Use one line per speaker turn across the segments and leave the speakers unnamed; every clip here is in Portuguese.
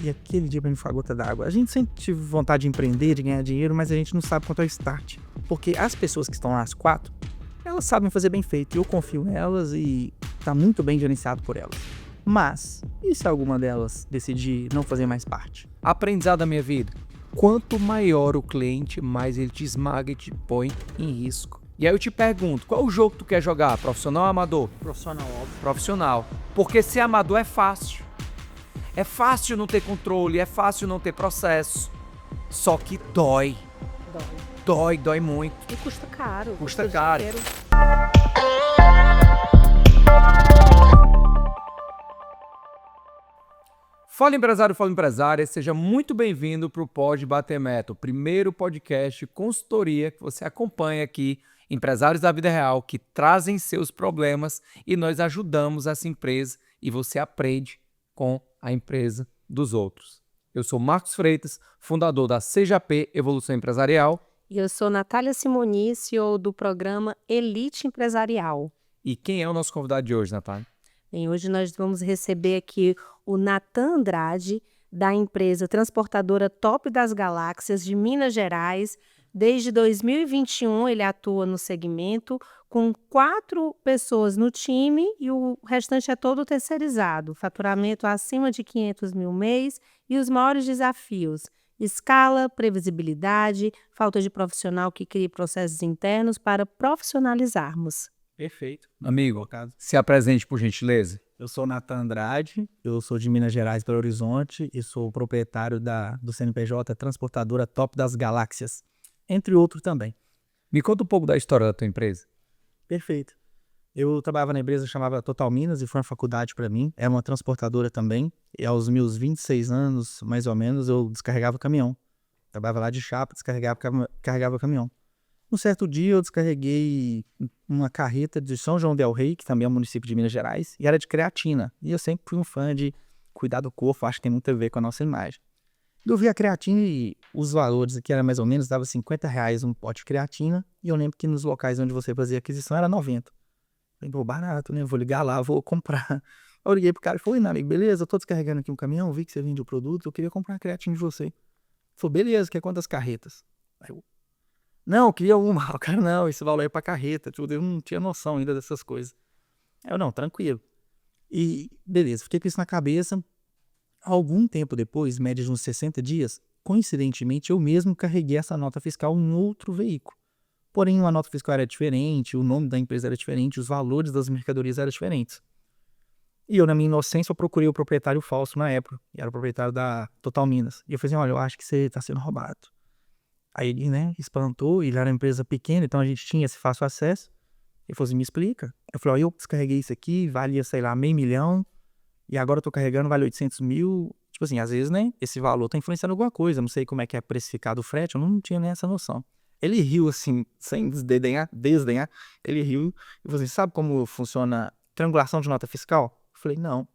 E aquele dia pra mim foi a gota d'água. A gente sempre teve vontade de empreender, de ganhar dinheiro, mas a gente não sabe quanto é o start. Porque as pessoas que estão lá, as 4, elas sabem fazer bem feito. Eu confio nelas e tá muito bem gerenciado por elas. Mas, e se alguma delas decidir não fazer mais parte?
Aprendizado da minha vida. Quanto maior o cliente, mais ele te esmaga e te põe em risco. E aí eu te pergunto, qual é o jogo que tu quer jogar? Profissional ou amador?
Profissional, óbvio.
Profissional. Porque ser amador é fácil. É fácil não ter controle, é fácil não ter processo. Só que dói. Dói muito.
E custa caro.
Custa caro.
Dinheiro.
Fala empresário, fala empresária, seja muito bem-vindo para o Pode Bater Meta, o primeiro podcast consultoria que você acompanha aqui, empresários da vida real que trazem seus problemas e nós ajudamos essa empresa e você aprende com a empresa dos outros. Eu sou Marcos Freitas, fundador da CJP Evolução Empresarial.
E eu sou Natália Simoni, CEO do programa Elite Empresarial.
E quem é o nosso convidado de hoje, Natália?
Bem, hoje nós vamos receber aqui o Natan Andrade, da empresa transportadora Top das Galáxias de Minas Gerais. Desde 2021 ele atua no segmento com 4 pessoas no time e o restante é todo terceirizado. Faturamento acima de 500 mil mês e os maiores desafios: escala, previsibilidade, falta de profissional que crie processos internos para profissionalizarmos.
Perfeito.
Amigo, se apresente por gentileza.
Eu sou Natan Andrade, eu sou de Minas Gerais, Belo Horizonte, e sou proprietário do CNPJ Transportadora Top das Galáxias, entre outros também.
Me conta um pouco da história da tua empresa.
Perfeito. Eu trabalhava na empresa que chamava Total Minas e foi uma faculdade para mim. É uma transportadora também. E aos meus 26 anos, mais ou menos, eu descarregava caminhão. Trabalhava lá de chapa, carregava caminhão. Um certo dia eu descarreguei uma carreta de São João del Rei, que também é um município de Minas Gerais, e era de creatina. E eu sempre fui um fã de cuidar do corpo, acho que tem muito a ver com a nossa imagem. Eu vi a creatina e os valores aqui eram mais ou menos, dava R$50 um pote de creatina, e eu lembro que nos locais onde você fazia aquisição era 90. Falei, pô, barato, né? Vou ligar lá, vou comprar. Eu liguei pro cara e falei, meu amigo, beleza, eu tô descarregando aqui um caminhão, vi que você vende o produto, eu queria comprar a creatina de você. Ele falou, beleza, quer quantas carretas? Aí eu, não, eu queria uma. O cara, não, esse valor é pra carreta, tudo. Eu não tinha noção ainda dessas coisas. Aí eu, não, tranquilo. E beleza, fiquei com isso na cabeça. Algum tempo depois, média de uns 60 dias, coincidentemente, eu mesmo carreguei essa nota fiscal em outro veículo. Porém, a nota fiscal era diferente, o nome da empresa era diferente, os valores das mercadorias eram diferentes. E eu, na minha inocência, eu procurei o proprietário falso na época, e era o proprietário da Total Minas. E eu falei assim, olha, eu acho que você está sendo roubado. Aí ele, né, espantou, ele era uma empresa pequena, então a gente tinha esse fácil acesso. Ele falou assim, me explica. Eu falei, ó, eu descarreguei isso aqui, valia, sei lá, $500 mil, e agora eu tô carregando, vale 800 mil. Tipo assim, às vezes, né, esse valor tá influenciando alguma coisa, não sei como é que é precificado o frete, eu não tinha nem essa noção. Ele riu assim, sem desdenhar, ele riu e falou assim, sabe como funciona triangulação de nota fiscal? Eu falei, não.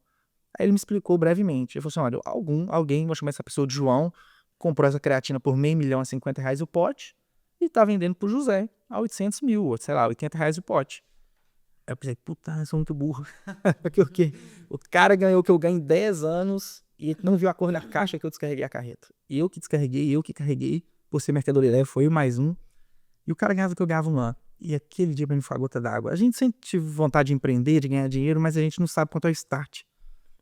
Aí ele me explicou brevemente. Ele falou assim, olha, alguém, vou chamar essa pessoa de João, comprou essa creatina por $500 mil a R$50 o pote e tá vendendo pro José a 800 mil, sei lá, R$80 o pote. Aí eu pensei, puta, eu sou muito burro. Porque o cara ganhou o que eu ganho em 10 anos e não viu a cor na caixa que eu descarreguei a carreta. Eu que carreguei, por ser mercadoria leve, foi mais um. E o cara ganhava o que eu ganhava um ano. E aquele dia pra mim foi a gota d'água. A gente sempre teve vontade de empreender, de ganhar dinheiro, mas a gente não sabe quanto é o start.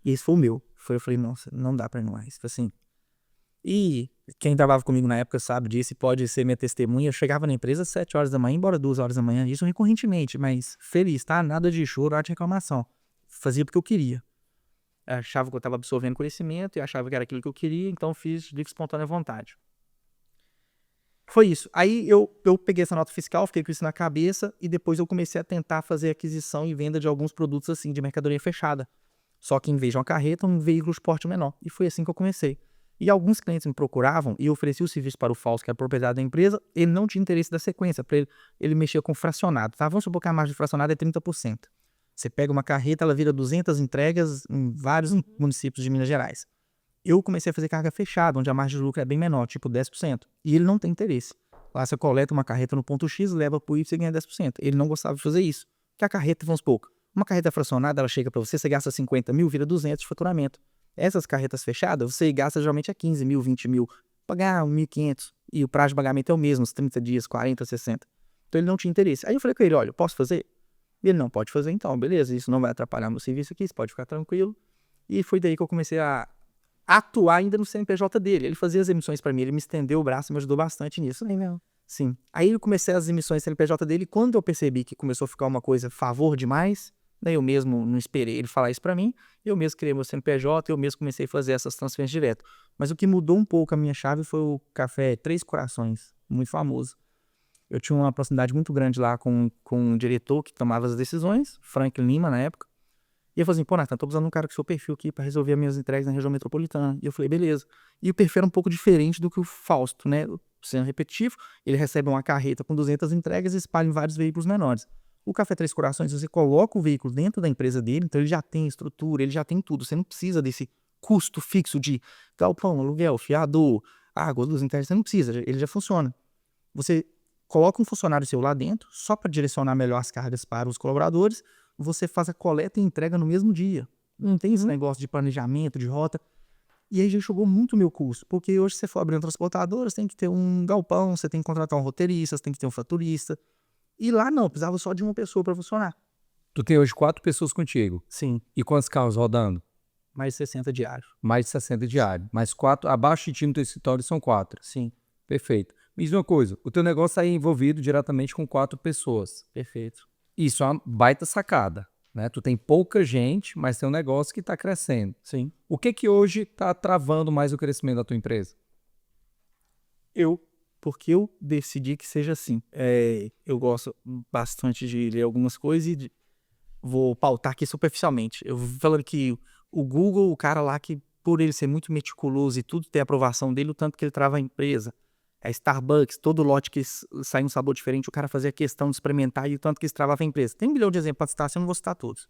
E esse foi o meu. Eu falei, nossa, não dá pra mim mais. Assim. E quem trabalhava comigo na época sabe disso e pode ser minha testemunha. Eu chegava na empresa às 7 horas da manhã, embora 2 horas da manhã, isso recorrentemente, mas feliz, tá? Nada de choro, nada de reclamação. Fazia porque eu queria. Eu achava que eu estava absorvendo conhecimento e achava que era aquilo que eu queria, então fiz de espontânea vontade. Foi isso. Aí eu peguei essa nota fiscal, fiquei com isso na cabeça e depois eu comecei a tentar fazer aquisição e venda de alguns produtos assim, de mercadoria fechada. Só que em vez de uma carreta, um veículo de porte menor. E foi assim que eu comecei. E alguns clientes me procuravam e eu oferecia o serviço para o falso, que é a propriedade da empresa, ele não tinha interesse da sequência, para ele mexer com fracionado, tá? Vamos supor que a margem de fracionado é 30%. Você pega uma carreta, ela vira 200 entregas em vários municípios de Minas Gerais. Eu comecei a fazer carga fechada, onde a margem de lucro é bem menor, tipo 10%. E ele não tem interesse. Lá você coleta uma carreta no ponto X, leva para o Y e ganha 10%. Ele não gostava de fazer isso. Porque a carreta, vamos supor, uma carreta fracionada, ela chega para você, você gasta 50 mil, vira 200 de faturamento. Essas carretas fechadas, você gasta geralmente a 15 mil, 20 mil, pagar 1.500, e o prazo de pagamento é o mesmo, os 30 dias, 40, 60. Então ele não tinha interesse. Aí eu falei com ele, olha, eu posso fazer? E ele, não, pode fazer então, beleza, isso não vai atrapalhar meu serviço aqui, você pode ficar tranquilo. E foi daí que eu comecei a atuar ainda no CNPJ dele. Ele fazia as emissões para mim, ele me estendeu o braço e me ajudou bastante nisso.
Legal.
Sim. Aí eu comecei as emissões CNPJ dele, e quando eu percebi que começou a ficar uma coisa favor demais, daí eu mesmo não esperei ele falar isso pra mim, eu mesmo criei meu CNPJ, eu mesmo comecei a fazer essas transferências direto. Mas o que mudou um pouco a minha chave foi o café Três Corações, muito famoso. Eu tinha uma proximidade muito grande lá com um diretor que tomava as decisões, Franklin Lima na época, e eu falei assim, pô, Nathan, tô precisando de um cara com seu perfil aqui pra resolver as minhas entregas na região metropolitana. E eu falei, beleza. E o perfil era um pouco diferente do que o Fausto, né? Sendo repetitivo, ele recebe uma carreta com 200 entregas e espalha em vários veículos menores. O Café Três Corações, você coloca o veículo dentro da empresa dele, então ele já tem estrutura, ele já tem tudo. Você não precisa desse custo fixo de galpão, aluguel, fiador, água, luz, internet, você não precisa, ele já funciona. Você coloca um funcionário seu lá dentro, só para direcionar melhor as cargas para os colaboradores, você faz a coleta e entrega no mesmo dia. Não tem esse negócio de planejamento, de rota. E aí já jogou muito o meu custo, porque hoje você for abrir uma transportadora, você tem que ter um galpão, você tem que contratar um roteirista, você tem que ter um faturista. E lá não, precisava só de uma pessoa para funcionar.
Tu tem hoje 4 pessoas contigo.
Sim,
E quantos carros rodando?
mais 60 diários.
Mais de 60 diários. Mais 4, abaixo de ti no teu escritório são 4.
Sim,
Perfeito. Me diz uma coisa, o teu negócio está envolvido diretamente com 4 pessoas.
perfeito.
Isso é uma baita sacada, né? Tu tem pouca gente, mas tem um negócio que está crescendo.
Sim.
O que hoje está travando mais o crescimento da tua empresa?
Porque eu decidi que seja assim. Eu gosto bastante de ler algumas coisas e vou pautar aqui superficialmente. Eu vou falando que o Google, o cara lá que, por ele ser muito meticuloso e tudo ter aprovação dele, o tanto que ele trava a empresa. A Starbucks, todo lote que sai um sabor diferente, o cara fazia questão de experimentar e o tanto que isso travava a empresa. Tem 1 milhão de exemplos para citar, assim, eu não vou citar todos.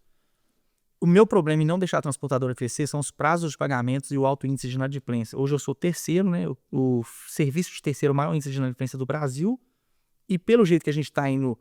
O meu problema em não deixar a transportadora crescer são os prazos de pagamentos e o alto índice de inadimplência. Hoje eu sou terceiro, né? O serviço de terceiro maior índice de inadimplência do Brasil. E pelo jeito que a gente está indo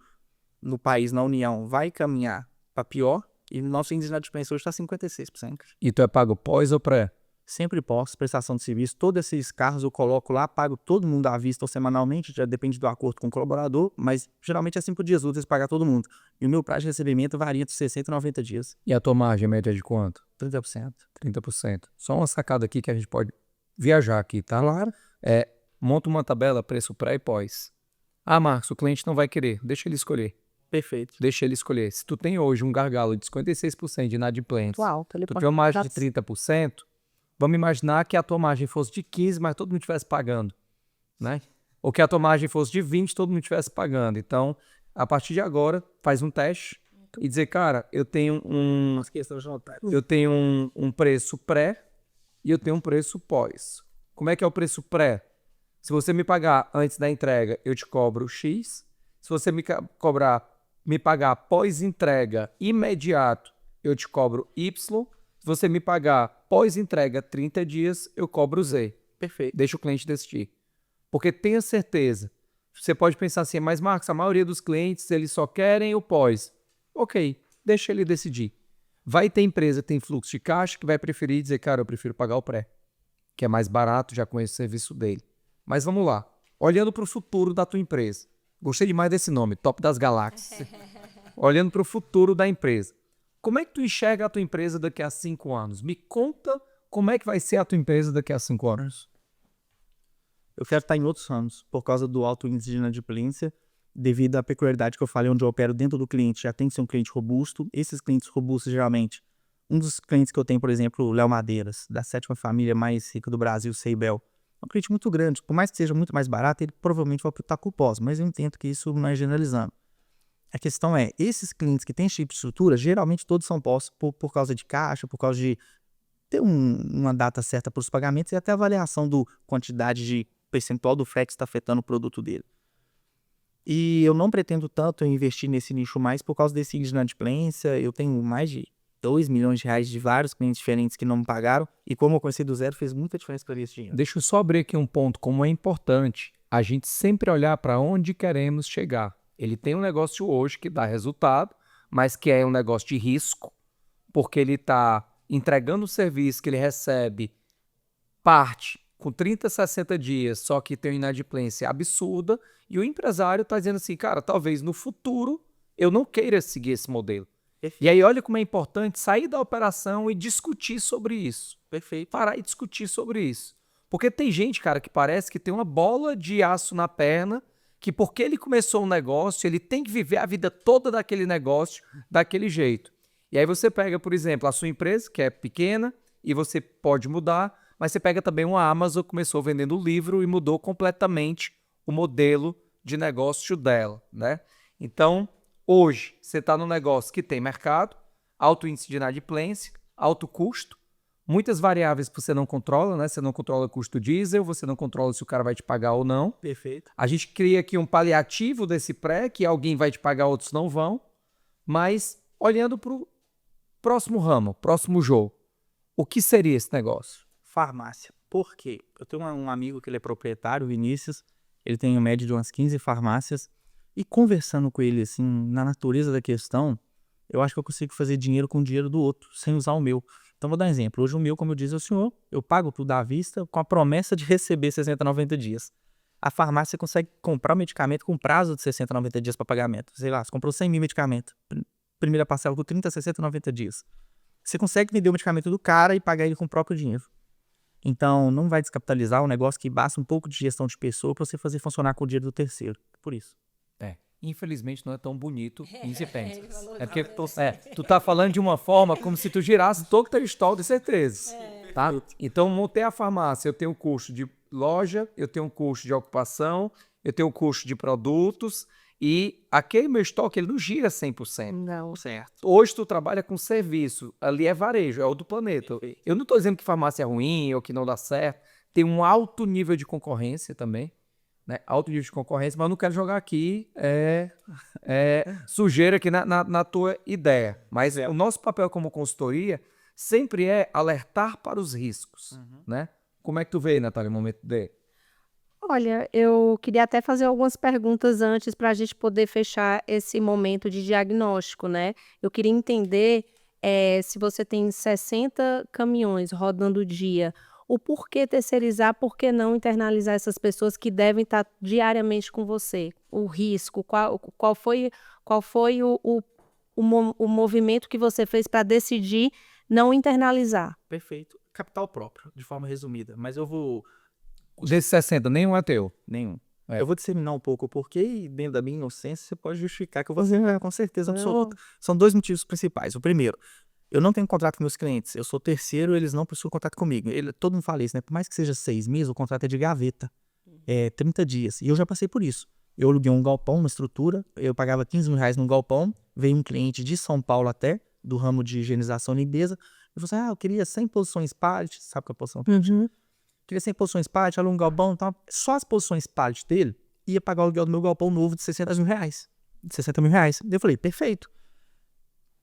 no país, na União, vai caminhar para pior. E o nosso índice de inadimplência hoje está 56%.
E tu é pago pós ou pré?
Sempre posso, prestação de serviço. Todos esses carros eu coloco lá, pago todo mundo à vista ou semanalmente, já depende do acordo com o colaborador, mas geralmente é 5 dias úteis pagar todo mundo. E o meu prazo de recebimento varia entre 60 e 90 dias.
E a tua margem média é de quanto?
30%.
30%. Só uma sacada aqui que a gente pode viajar aqui, tá?
Claro.
Monta uma tabela, preço pré e pós. Ah, Marcos, o cliente não vai querer. Deixa ele escolher.
Perfeito.
Deixa ele escolher. Se tu tem hoje um gargalo de 56% de inadimplência,
Alto, ele
tu
pode
tem uma margem de
dar-
30%, vamos imaginar que a tua margem fosse de 15%, mas todo mundo estivesse pagando, né? Ou que a tua margem fosse de 20%, todo mundo estivesse pagando. Então, a partir de agora, faz um teste e dizer, cara, eu tenho um preço pré e eu tenho um preço pós. Como é que é o preço pré? Se você me pagar antes da entrega, eu te cobro X. Se você me pagar pós-entrega imediato, eu te cobro Y. Se você me pagar pós-entrega 30 dias, eu cobro Z.
Perfeito.
Deixa o cliente decidir. Porque tenha certeza. Você pode pensar assim, mas Marcos, a maioria dos clientes, eles só querem o pós. Ok, deixa ele decidir. Vai ter empresa que tem fluxo de caixa que vai preferir dizer, cara, eu prefiro pagar o pré, que é mais barato, já conheço o serviço dele. Mas vamos lá. Olhando para o futuro da tua empresa. Gostei demais desse nome, Top das Galáxias. Olhando para o futuro da empresa. Como é que tu enxerga a tua empresa daqui a 5 anos? Me conta como é que vai ser a tua empresa daqui a 5 anos.
Eu quero estar em outros ramos, por causa do alto índice de inadimplência, devido à peculiaridade que eu falei, onde eu opero dentro do cliente, já tem que ser um cliente robusto. Esses clientes robustos, geralmente, um dos clientes que eu tenho, por exemplo, o Léo Madeiras, da 7ª família mais rica do Brasil, Seibel. É um cliente muito grande, por mais que seja muito mais barato, ele provavelmente vai optar com o pós, mas eu entendo que isso não é generalizando. A questão é, esses clientes que têm esse tipo de estrutura, geralmente todos são pós por causa de caixa, por causa de ter uma data certa para os pagamentos e até a avaliação do quantidade de percentual do frete que está afetando o produto dele. E eu não pretendo tanto investir nesse nicho mais por causa desse índice de inadimplência. Eu tenho mais de 2 milhões de reais de vários clientes diferentes que não me pagaram e como eu comecei do zero, fez muita diferença para esse dinheiro.
Deixa eu só abrir aqui um ponto, como é importante a gente sempre olhar para onde queremos chegar. Ele tem um negócio hoje que dá resultado, mas que é um negócio de risco, porque ele está entregando o serviço que ele recebe parte com 30, 60 dias, só que tem uma inadimplência absurda, e o empresário está dizendo assim, cara, talvez no futuro eu não queira seguir esse modelo. E aí olha como é importante sair da operação e discutir sobre isso.
Perfeito.
Parar e discutir sobre isso. Porque tem gente, cara, que parece que tem uma bola de aço na perna, que porque ele começou um negócio, ele tem que viver a vida toda daquele negócio, daquele jeito. E aí você pega, por exemplo, a sua empresa, que é pequena, e você pode mudar, mas você pega também uma Amazon, começou vendendo livro e mudou completamente o modelo de negócio dela, né? Então, hoje, você está num negócio que tem mercado, alto índice de inadimplência, alto custo, muitas variáveis que você não controla, né? Você não controla o custo diesel, você não controla se o cara vai te pagar ou não.
Perfeito.
A gente cria aqui um paliativo desse pré, que alguém vai te pagar, outros não vão. Mas, olhando para o próximo ramo, próximo jogo, o que seria esse negócio?
Farmácia. Por quê? Eu tenho um amigo que ele é proprietário, Vinícius, ele tem em média de umas 15 farmácias, e conversando com ele, assim, na natureza da questão, eu acho que eu consigo fazer dinheiro com o dinheiro do outro, sem usar o meu. Então, vou dar um exemplo. Hoje o meu, como eu disse ao senhor, eu pago tudo à vista com a promessa de receber 60, 90 dias. A farmácia consegue comprar o medicamento com prazo de 60, 90 dias para pagamento. Sei lá, você comprou 100 mil medicamentos, primeira parcela com 30, 60, 90 dias. Você consegue vender o medicamento do cara e pagar ele com o próprio dinheiro. Então, não vai descapitalizar um negócio que basta um pouco de gestão de pessoa para você fazer funcionar com o dinheiro do terceiro. Por isso.
Infelizmente não é tão bonito em se pensa. É porque tu tá falando de uma forma como se tu girasse todo o teu estoque de certeza. Tá? Então, montei a farmácia, eu tenho um custo de loja, eu tenho um custo de ocupação, eu tenho um custo de produtos, e aquele meu estoque ele não gira 100%.
Não.
Certo.
Hoje tu trabalha com serviço, ali é varejo, é o do planeta. Eu não estou dizendo que farmácia é ruim ou que não dá certo, tem um alto nível de concorrência também, né? Alto nível de concorrência, mas eu não quero jogar aqui sujeira aqui na tua ideia. Mas o nosso papel como consultoria sempre é alertar para os riscos, né? Como é que tu vê, Natália, no momento dele?
Olha, eu queria até fazer algumas perguntas antes para a gente poder fechar esse momento de diagnóstico, né? Eu queria entender se você tem 60 caminhões rodando o dia, o porquê terceirizar, por que não internalizar essas pessoas que devem estar diariamente com você? O risco, qual foi o movimento que você fez para decidir não internalizar?
Perfeito. Capital próprio, de forma resumida. Mas eu vou...
Desses 60, nenhum é teu.
Nenhum. Eu vou disseminar um pouco o porquê e dentro da minha inocência você pode justificar que eu vou dizer com certeza absoluta. São dois motivos principais. O primeiro, eu não tenho contrato com meus clientes. Eu sou terceiro, eles não possuem contrato comigo. Todo mundo fala isso, né? Por mais que seja 6 meses, o contrato é de gaveta. É 30 dias. E eu já passei por isso. Eu aluguei um galpão, uma estrutura, eu pagava 15 mil reais num galpão, veio um cliente de São Paulo até, do ramo de higienização e limpeza, e falou assim, eu queria 100 posições pallet, sabe qual é a posição? Queria 100 posições pallet, aluguei um galpão, então só as posições pallet dele ia pagar o aluguel do meu galpão novo de 60 mil reais. De 60 mil reais. Eu falei, perfeito.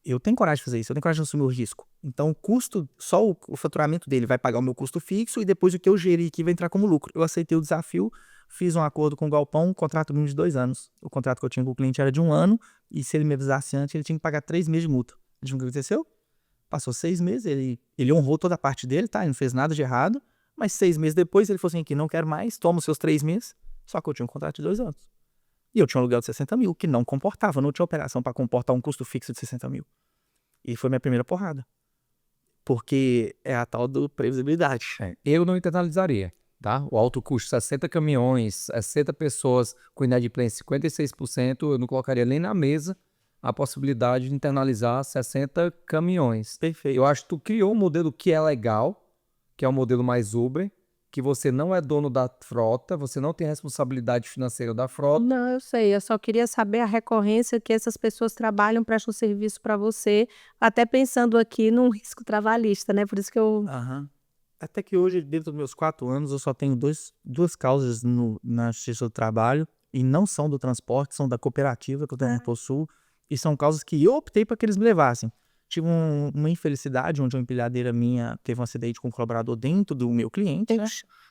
Eu tenho coragem de fazer isso, eu tenho coragem de assumir o risco. Então o custo, só o faturamento dele vai pagar o meu custo fixo e depois o que eu gerei aqui vai entrar como lucro. Eu aceitei o desafio, fiz um acordo com o galpão, um contrato mínimo de 2 anos. O contrato que eu tinha com o cliente era de 1 ano e se ele me avisasse antes, ele tinha que pagar 3 meses de multa. O que aconteceu? Passou 6 meses, ele honrou toda a parte dele, tá? Ele não fez nada de errado. Mas 6 meses depois ele falou assim, aqui não quero mais, toma os seus 3 meses. Só que eu tinha um contrato de 2 anos. E eu tinha um aluguel de 60 mil, que não comportava, não tinha operação para comportar um custo fixo de 60 mil. E foi minha primeira porrada. Porque é a tal do previsibilidade.
Eu não internalizaria, tá? O alto custo, 60 caminhões, 60 pessoas com inadimplência 56%, eu não colocaria nem na mesa a possibilidade de internalizar 60 caminhões.
Perfeito.
Eu acho que tu criou um modelo que é legal, que é o modelo mais Uber, que você não é dono da frota, você não tem responsabilidade financeira da frota.
Não, eu sei, eu só queria saber a recorrência que essas pessoas trabalham, prestam serviço para você, até pensando aqui num risco trabalhista, né? Por isso que eu...
Até que hoje, dentro dos meus 4 anos, eu só tenho duas causas na Justiça do Trabalho, e não são do transporte, são da cooperativa que eu também possuo, e são causas que eu optei para que eles me levassem. Tive uma infelicidade, onde uma empilhadeira minha teve um acidente com um colaborador dentro do meu cliente, né?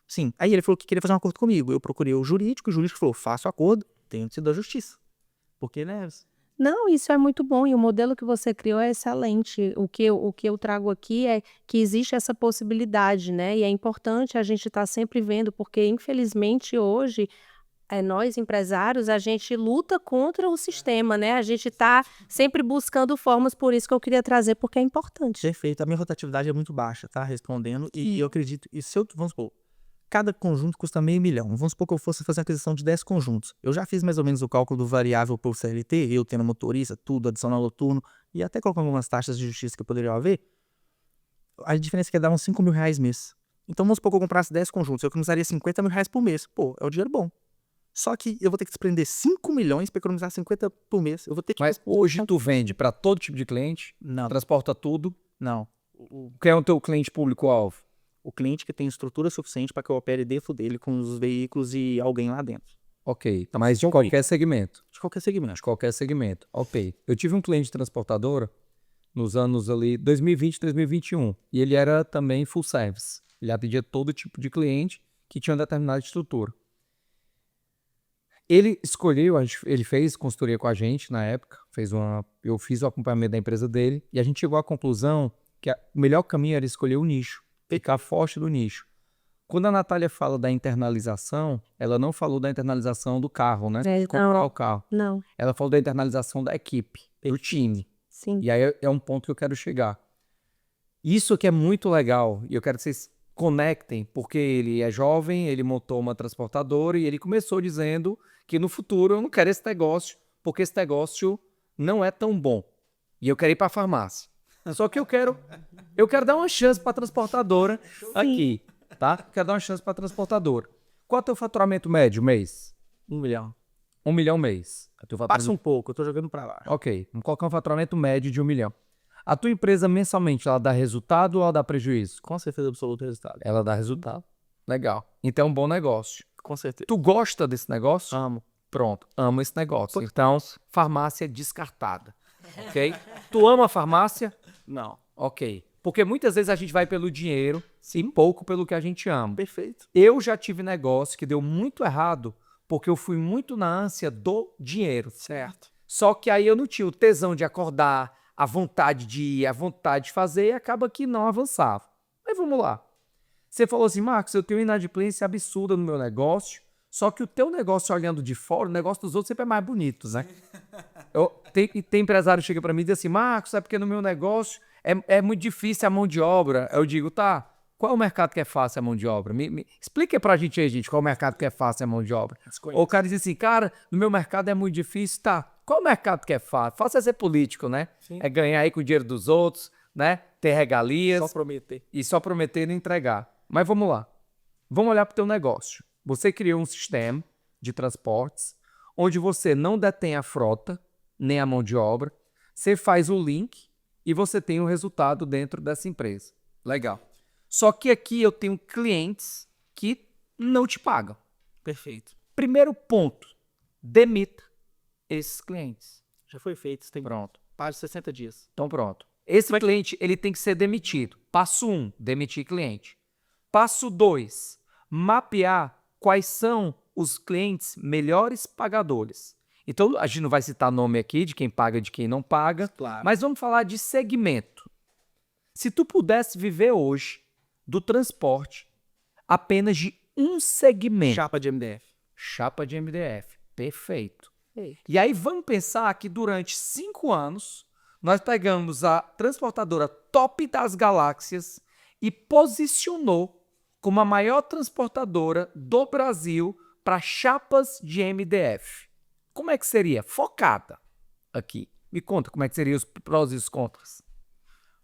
Sim. Aí ele falou que queria fazer um acordo comigo. Eu procurei o jurídico falou, faça o acordo, tenho sido da justiça. Porque, né?
Não, isso é muito bom e o modelo que você criou é excelente. O que eu trago aqui é que existe essa possibilidade, né? E é importante a gente estar sempre vendo, porque infelizmente hoje, nós empresários, a gente luta contra o sistema, né? A gente está sempre buscando formas, por isso que eu queria trazer, porque é importante.
Perfeito. A minha rotatividade é muito baixa, tá? Respondendo. E eu acredito, e se eu, vamos supor, cada conjunto custa R$500 mil. Vamos supor que eu fosse fazer uma aquisição de 10 conjuntos. Eu já fiz mais ou menos o cálculo do variável por CLT, eu tendo motorista, tudo, adicional noturno, e até colocando algumas taxas de justiça que eu poderia haver. A diferença é que ia dar uns R$5 mil mês. Então vamos supor que eu comprasse 10 conjuntos, eu economizaria R$50 mil por mês. Pô, é um dinheiro bom. Só que eu vou ter que desprender 5 milhões para economizar 50 por mês. Eu vou ter que...
Mas hoje tu vende para todo tipo de cliente,
Não,
transporta tudo.
não.
Quem é o teu cliente público-alvo?
O cliente que tem estrutura suficiente para que eu opere dentro dele com os veículos e alguém lá dentro.
Ok, mas de qualquer segmento.
De qualquer segmento.
De qualquer segmento. Ok. Eu tive um cliente transportadora nos anos ali 2020, 2021. E ele era também full service. Ele atendia todo tipo de cliente que tinha uma determinada estrutura. Ele escolheu, ele fez consultoria com a gente na época, eu fiz o acompanhamento da empresa dele e a gente chegou à conclusão que o melhor caminho era escolher o nicho, ficar forte do nicho. Quando a Natália fala da internalização, ela não falou da internalização do carro, né? De comprar o carro.
Não,
Ela falou da internalização da equipe, do time.
sim.
E aí é um ponto que eu quero chegar. Isso que é muito legal, e eu quero que vocês conectem, porque ele é jovem, ele montou uma transportadora e ele começou dizendo que no futuro eu não quero esse negócio, porque esse negócio não é tão bom. E eu quero ir para a farmácia. Só que eu quero dar uma chance para a transportadora aqui, tá? Quero dar uma chance para a transportadora. Qual é o teu faturamento médio mês?
1 milhão.
1 milhão mês.
Passa um pouco, eu tô jogando pra lá.
Ok, vamos colocar um faturamento médio de 1 milhão. A tua empresa mensalmente, ela dá resultado ou ela dá prejuízo?
Com certeza absoluta resultado.
Ela dá resultado. Legal. Então é um bom negócio.
Com certeza.
Tu gosta desse negócio?
Amo.
Pronto, amo esse negócio. Então, farmácia descartada. Ok? Tu ama a farmácia?
Não.
Ok. Porque muitas vezes a gente vai pelo dinheiro e pouco pelo que a gente ama.
Perfeito.
Eu já tive negócio que deu muito errado porque eu fui muito na ânsia do dinheiro.
Certo.
Só que aí eu não tinha o tesão de acordar, a vontade de ir, a vontade de fazer e acaba que não avançava. Mas vamos lá. Você falou assim, Marcos, eu tenho inadimplência absurda no meu negócio, só que o teu negócio olhando de fora, o negócio dos outros sempre é mais bonito, né? Tem empresário que chega para mim e diz assim, Marcos, é porque no meu negócio é muito difícil a mão de obra. Eu digo, tá, qual é o mercado que é fácil a mão de obra? Explica pra gente aí, gente, qual é o mercado que é fácil a mão de obra. Ou o cara diz assim, cara, no meu mercado é muito difícil, tá, qual é o mercado que é fácil? Fácil é ser político, né? Sim. É ganhar aí com o dinheiro dos outros, né? Ter regalias.
Só prometer.
E só prometer e não entregar. Mas vamos lá. Vamos olhar pro teu negócio. Você criou um sistema de transportes onde você não detém a frota, nem a mão de obra. Você faz o link e você tem o resultado dentro dessa empresa. Legal. Só que aqui eu tenho clientes que não te pagam.
Perfeito.
Primeiro ponto, demita esses clientes.
Já foi feito. Tem
Pronto.
prazo de 60 dias.
Então pronto. Esse cliente ele tem que ser demitido. Passo 1, demitir cliente. Passo 2, mapear quais são os clientes melhores pagadores. Então, a gente não vai citar nome aqui de quem paga e de quem não paga,
Claro.
mas vamos falar de segmento. Se tu pudesse viver hoje do transporte apenas de um segmento.
Chapa de MDF.
Chapa de MDF. Perfeito. E aí vamos pensar que durante 5 anos nós pegamos a transportadora top das galáxias e posicionou como a maior transportadora do Brasil para chapas de MDF. Como é que seria? Focada aqui. Me conta como é que seriam os prós e os contras.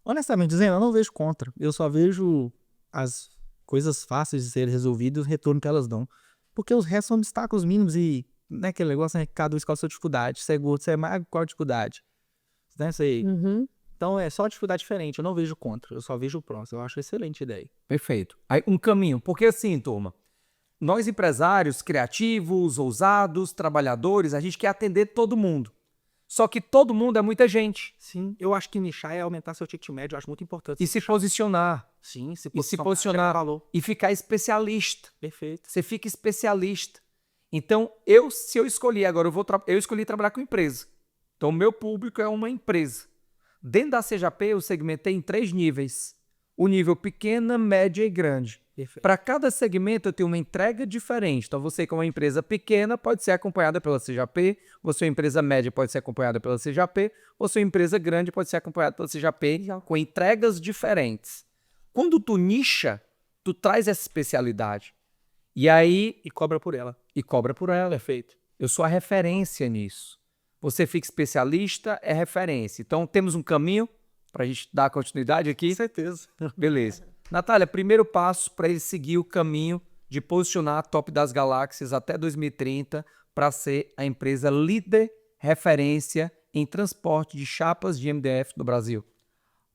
Honestamente dizendo, eu não vejo contra. Eu só vejo as coisas fáceis de serem resolvidas e o retorno que elas dão. Porque os restos são obstáculos mínimos e não é aquele negócio, né? Cada um escolhe a sua dificuldade. Se é gordo, se é magro, qual a dificuldade? Né? Isso aí.
Uhum.
Então é só dificuldade diferente. Eu não vejo contra. Eu só vejo prós. Eu acho excelente ideia.
Perfeito. Aí um caminho. Porque assim, turma, nós empresários criativos, ousados, trabalhadores, a gente quer atender todo mundo. Só que todo mundo é muita gente.
Sim. Eu acho que nichar é aumentar seu ticket médio. Eu acho muito importante.
E se posicionar.
Sim, se
posicionar.
Valor.
E ficar especialista.
Perfeito.
Você fica especialista. Então, se eu escolhi agora, eu escolhi trabalhar com empresa. Então, o meu público é uma empresa. Dentro da CJP, eu segmentei em 3 níveis. O nível pequena, média e grande. Para cada segmento, eu tenho uma entrega diferente. Então, você que é uma empresa pequena pode ser acompanhada pela CJP, você é uma empresa média pode ser acompanhada pela CJP, você é uma empresa grande pode ser acompanhada pela CJP, com entregas diferentes. Quando tu nicha, tu traz essa especialidade. E aí...
E cobra por ela.
E cobra por ela.
Perfeito.
Eu sou a referência nisso. Você fica especialista, é referência. Então, temos um caminho para a gente dar continuidade aqui?
Com certeza.
Beleza. Natália, primeiro passo para ele seguir o caminho de posicionar a Top das Galáxias até 2030 para ser a empresa líder referência em transporte de chapas de MDF no Brasil.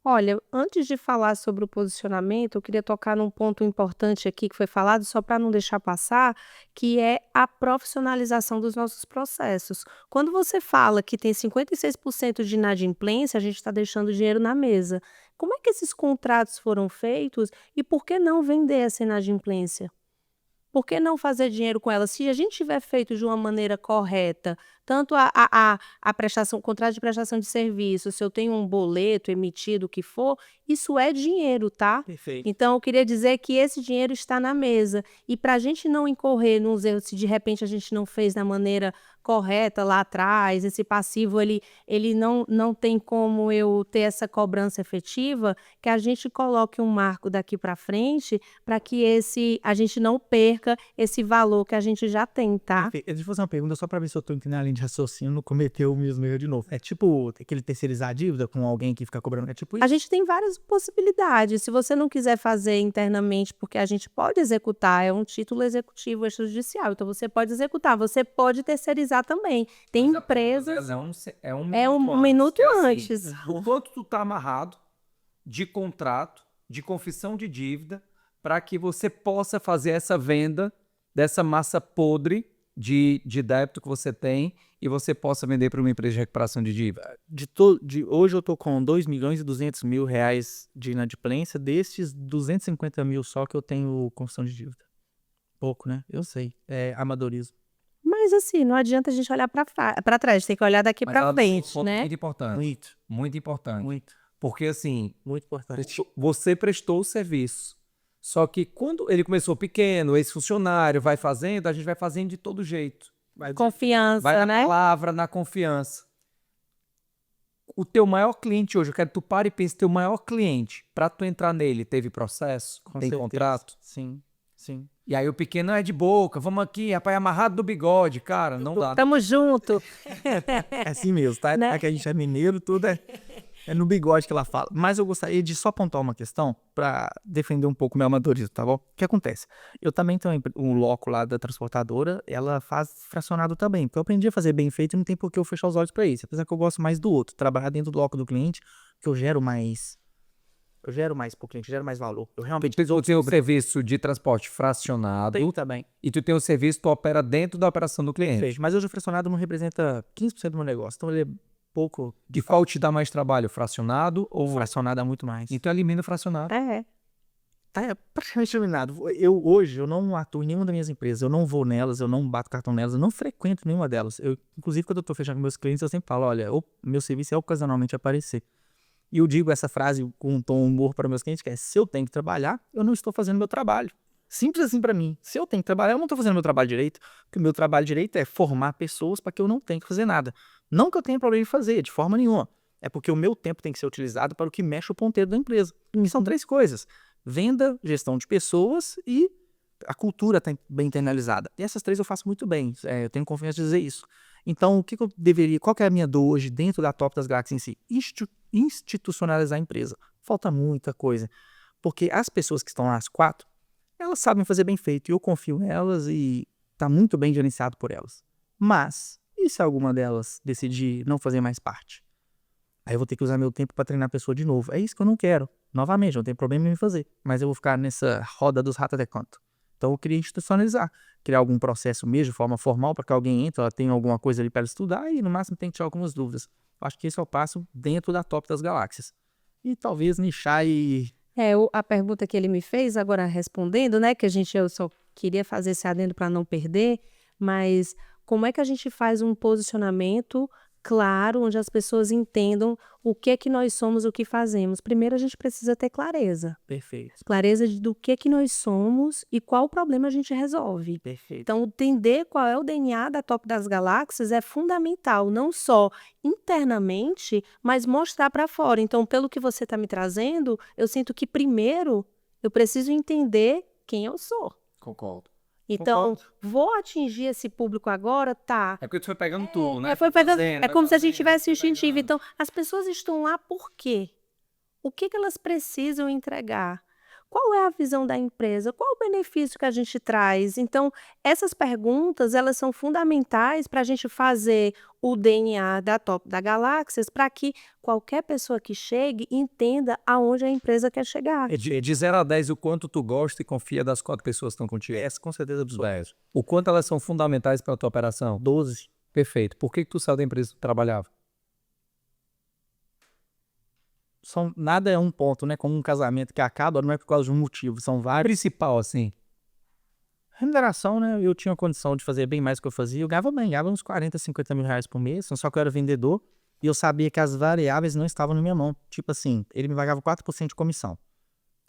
Olha, antes de falar sobre o posicionamento, eu queria tocar num ponto importante aqui que foi falado, só para não deixar passar, que é a profissionalização dos nossos processos. Quando você fala que tem 56% de inadimplência, a gente está deixando dinheiro na mesa. Como é que esses contratos foram feitos e por que não vender essa inadimplência? Por que não fazer dinheiro com ela? Se a gente tiver feito de uma maneira correta, tanto a prestação, o contrato de prestação de serviço, se eu tenho um boleto emitido, o que for, isso é dinheiro, tá?
Perfeito.
Então, eu queria dizer que esse dinheiro está na mesa. E para a gente não incorrer nos erros, se de repente a gente não fez da maneira correta lá atrás, esse passivo ele não tem como eu ter essa cobrança efetiva, que a gente coloque um marco daqui para frente para que a gente não perca esse valor que a gente já tem, tá?
Perfeito. Deixa eu fazer uma pergunta só para ver se eu tô entendendo a linha de raciocínio, não cometer o mesmo erro de novo. É tipo aquele terceirizar a dívida com alguém que fica cobrando, é tipo isso?
A gente tem várias possibilidades. Se você não quiser fazer internamente, porque a gente pode executar, é um título executivo extrajudicial, então você pode executar, você pode terceirizar também. Tem empresas...
É um
minuto
antes.
antes.
O quanto tu tá amarrado de contrato, de confissão de dívida, para que você possa fazer essa venda dessa massa podre de débito que você tem e você possa vender para uma empresa de recuperação de dívida.
Hoje eu tô com 2.200.000 reais de inadimplência, destes 250 mil só que eu tenho confissão de dívida. Pouco, né? Eu sei. É amadorismo.
Mas assim, não adianta a gente olhar para trás, tem que olhar daqui para frente, né?
Muito importante.
Muito.
Muito importante.
Muito.
Porque assim,
Muito importante.
você prestou o serviço. Só que quando ele começou pequeno, esse funcionário vai fazendo, a gente vai fazendo de todo jeito.
Confiança,
Vai na
né?
palavra, na confiança. O teu maior cliente hoje, eu quero que tu pare e pense, teu maior cliente, para tu entrar nele, teve processo,
Com
tem
certeza.
contrato.
Sim, sim.
E aí o pequeno é de boca, vamos aqui, rapaz, amarrado do bigode, cara, não dá.
Tamo junto.
É assim mesmo, tá?
Né?
É que a gente é mineiro, tudo é no bigode que ela fala. Mas eu gostaria de só pontuar uma questão para defender um pouco o meu amadorismo, tá bom? O que acontece? Eu também tenho um loco lá da transportadora, ela faz fracionado também, porque eu aprendi a fazer bem feito e não tem por que eu fechar os olhos para isso. Apesar que eu gosto mais do outro, trabalhar dentro do loco do cliente, que eu gero mais pro cliente, gero mais valor. Eu realmente
Tu tem o serviço de transporte fracionado
tenho também.
e tu tem o serviço que tu opera dentro da operação do cliente.
Perfeito. Mas hoje o fracionado não representa 15% do meu negócio, então ele é pouco.
De qual te dá mais trabalho, fracionado ou...
Fracionado é muito mais.
Então elimina o fracionado.
É.
Tá praticamente eliminado. Hoje eu não atuo em nenhuma das minhas empresas, eu não vou nelas, eu não bato cartão nelas, eu não frequento nenhuma delas. Inclusive, quando eu tô fechando com meus clientes, eu sempre falo, olha, o meu serviço é ocasionalmente aparecer. E eu digo essa frase com um tom de humor para meus clientes, que é, se eu tenho que trabalhar, eu não estou fazendo meu trabalho. Simples assim para mim. Se eu tenho que trabalhar, eu não estou fazendo meu trabalho direito, porque o meu trabalho direito é formar pessoas para que eu não tenha que fazer nada. Não que eu tenha problema em fazer, de forma nenhuma. É porque o meu tempo tem que ser utilizado para o que mexe o ponteiro da empresa. E são 3 coisas. Venda, gestão de pessoas e a cultura está bem internalizada. E essas 3 eu faço muito bem. Eu tenho confiança de dizer isso. Então, o que eu deveria... Qual que é a minha dor hoje dentro da Top das Galáxias em si? Institucionalizar a empresa. Falta muita coisa. Porque as pessoas que estão lá, as 4, elas sabem fazer bem feito. E eu confio nelas e está muito bem gerenciado por elas. Mas, e se alguma delas decidir não fazer mais parte? Aí eu vou ter que usar meu tempo para treinar a pessoa de novo. É isso que eu não quero. Novamente, não tem problema em fazer. Mas eu vou ficar nessa roda dos ratos até quanto? Então eu queria institucionalizar. Criar algum processo mesmo, de forma formal, para que alguém entre, ela tenha alguma coisa ali para ela estudar e no máximo tem que tirar algumas dúvidas. Acho que esse é o passo dentro da Top das Galáxias. E talvez nichar e...
A pergunta que ele me fez, agora respondendo, né, que eu só queria fazer esse adendo para não perder, mas como é que a gente faz um posicionamento claro, onde as pessoas entendam o que é que nós somos, o que fazemos. Primeiro, a gente precisa ter clareza.
Perfeito.
Clareza do que é que nós somos e qual problema a gente resolve.
Perfeito.
Então, entender qual é o DNA da Top das Galáxias é fundamental, não só internamente, mas mostrar para fora. Então, pelo que você está me trazendo, eu sinto que primeiro eu preciso entender quem eu sou.
Concordo.
Então,
Concordo.
vou atingir esse público agora? Tá.
É porque tu foi pegando tudo, né?
Foi pegando,
Fazendo,
é
vai
como se a gente
fazendo,
tivesse
vai
instintivo.
pegando.
Então, as pessoas estão lá por quê? O que elas precisam entregar? Qual é a visão da empresa? Qual o benefício que a gente traz? Então, essas perguntas, elas são fundamentais para a gente fazer o DNA da Top da Galáxias para que qualquer pessoa que chegue entenda aonde a empresa quer chegar.
De 0 a 10, o quanto tu gosta e confia das 4 pessoas que estão contigo?
Essa com certeza absoluta.
10. O quanto elas são fundamentais para a tua operação?
12.
Perfeito. Por que tu saiu da empresa que tu trabalhava?
Nada é um ponto, né? Como um casamento que acaba, não é por causa de um motivo, são vários.
Principal, assim.
Remuneração, né? Eu tinha condição de fazer bem mais do que eu fazia. Eu ganhava bem, ganhava uns 40, 50 mil reais por mês, só que eu era vendedor e eu sabia que as variáveis não estavam na minha mão. Tipo assim, ele me pagava 4% de comissão.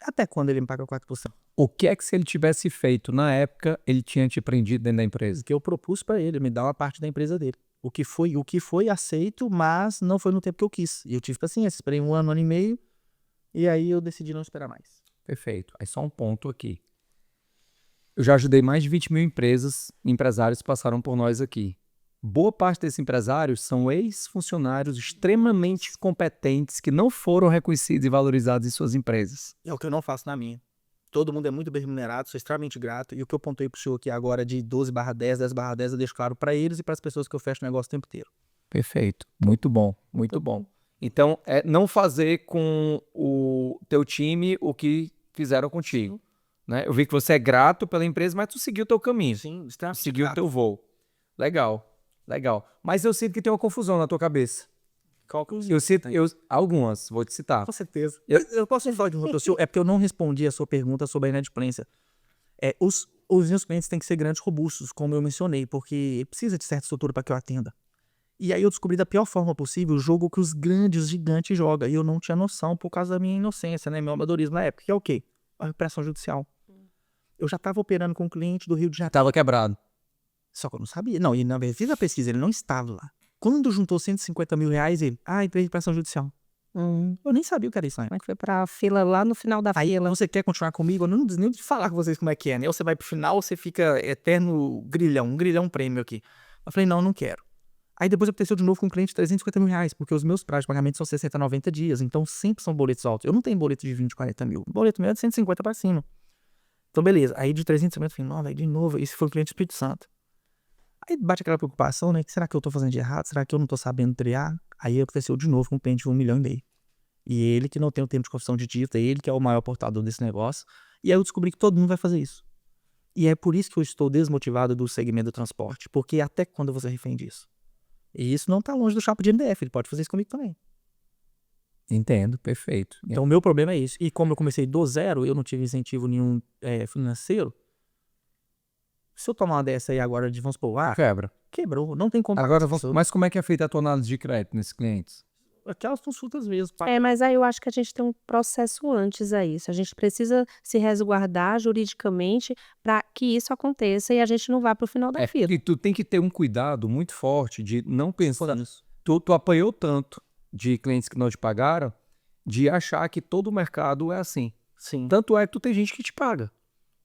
Até quando ele me paga 4%?
O que é que se ele tivesse feito na época, ele tinha te prendido dentro da empresa?
Que eu propus para ele me dar uma parte da empresa dele. O que foi aceito, mas não foi no tempo que eu quis. E eu tive paciência, esperei um ano e meio, e aí eu decidi não esperar mais.
Perfeito. Aí só um ponto aqui. Eu já ajudei mais de 20 mil empresários que passaram por nós aqui. Boa parte desses empresários são ex-funcionários extremamente competentes que não foram reconhecidos e valorizados em suas empresas.
É o que eu não faço na minha. Todo mundo é muito bem remunerado, sou extremamente grato. E o que eu pontuei pro senhor aqui agora de 12/10, 10/10, eu deixo claro para eles e para as pessoas que eu fecho o negócio o tempo inteiro.
Perfeito. Muito bom, muito bom. Então, é não fazer com o teu time o que fizeram contigo. Né? Eu vi que você é grato pela empresa, mas tu seguiu o teu caminho.
Sim,
Tu seguiu o teu voo. Legal, legal. Mas eu sinto que tem uma confusão na tua cabeça.
Qual que
Eu sinto, algumas, vou te citar.
Com certeza. Eu posso falar de um outro senhor? É porque eu não respondi a sua pergunta sobre a inadimplência. Os meus clientes têm que ser grandes, robustos, como eu mencionei, porque precisa de certa estrutura para que eu atenda. E aí eu descobri da pior forma possível o jogo que os grandes gigantes jogam. E eu não tinha noção por causa da minha inocência, né? Meu amadorismo na época, que é o quê? A recuperação judicial. Eu já estava operando com um cliente do Rio de Janeiro.
Tava quebrado.
Só que eu não sabia. Não, e na verdade, fiz a pesquisa, ele não estava lá. Quando juntou 150 mil reais, ele, entrei em recuperação judicial. Eu nem sabia o que era isso aí.
Como é que foi pra fila lá no final da
Aí
fila?
você quer continuar comigo? Eu não nem de falar com vocês como é que é, né? Ou você vai pro final ou você fica eterno grilhão prêmio aqui. Eu falei, não quero. Aí depois aconteceu de novo com um cliente de 350 mil reais, porque os meus prazos de pagamento são 60, 90 dias, então sempre são boletos altos. Eu não tenho boleto de 20, 40 mil. O boleto meu é de 150 para cima. Então beleza. Aí de 350 eu falei, não, velho, de novo, esse foi o cliente do Espírito Santo. Aí bate aquela preocupação, né? Será que eu tô fazendo de errado? Será que eu não tô sabendo triar? Aí aconteceu de novo com um cliente de 1,5 milhão. E ele que não tem o tempo de confissão de dívida, ele que é o maior portador desse negócio. E aí eu descobri que todo mundo vai fazer isso. E é por isso que eu estou desmotivado do segmento do transporte. Porque até quando você refém disso? E isso não tá longe do chapa de MDF, ele pode fazer isso comigo também.
Entendo, perfeito.
Então o meu problema é isso. E como eu comecei do zero, eu não tive incentivo nenhum financeiro. Se eu tomar uma dessa aí agora de, vamos supor,
Quebra.
quebrou, não tem como.
Agora, mas como é que é feita a tua análise de crédito nesses clientes?
Aquelas consultas mesmo.
Mas aí eu acho que a gente tem um processo antes a isso. A gente precisa se resguardar juridicamente para que isso aconteça e a gente não vá para o final da fila.
E tu tem que ter um cuidado muito forte de não pensar nisso. Tu apanhou tanto de clientes que não te pagaram, de achar que todo o mercado é assim.
Sim.
Tanto é que tu tem gente que te paga.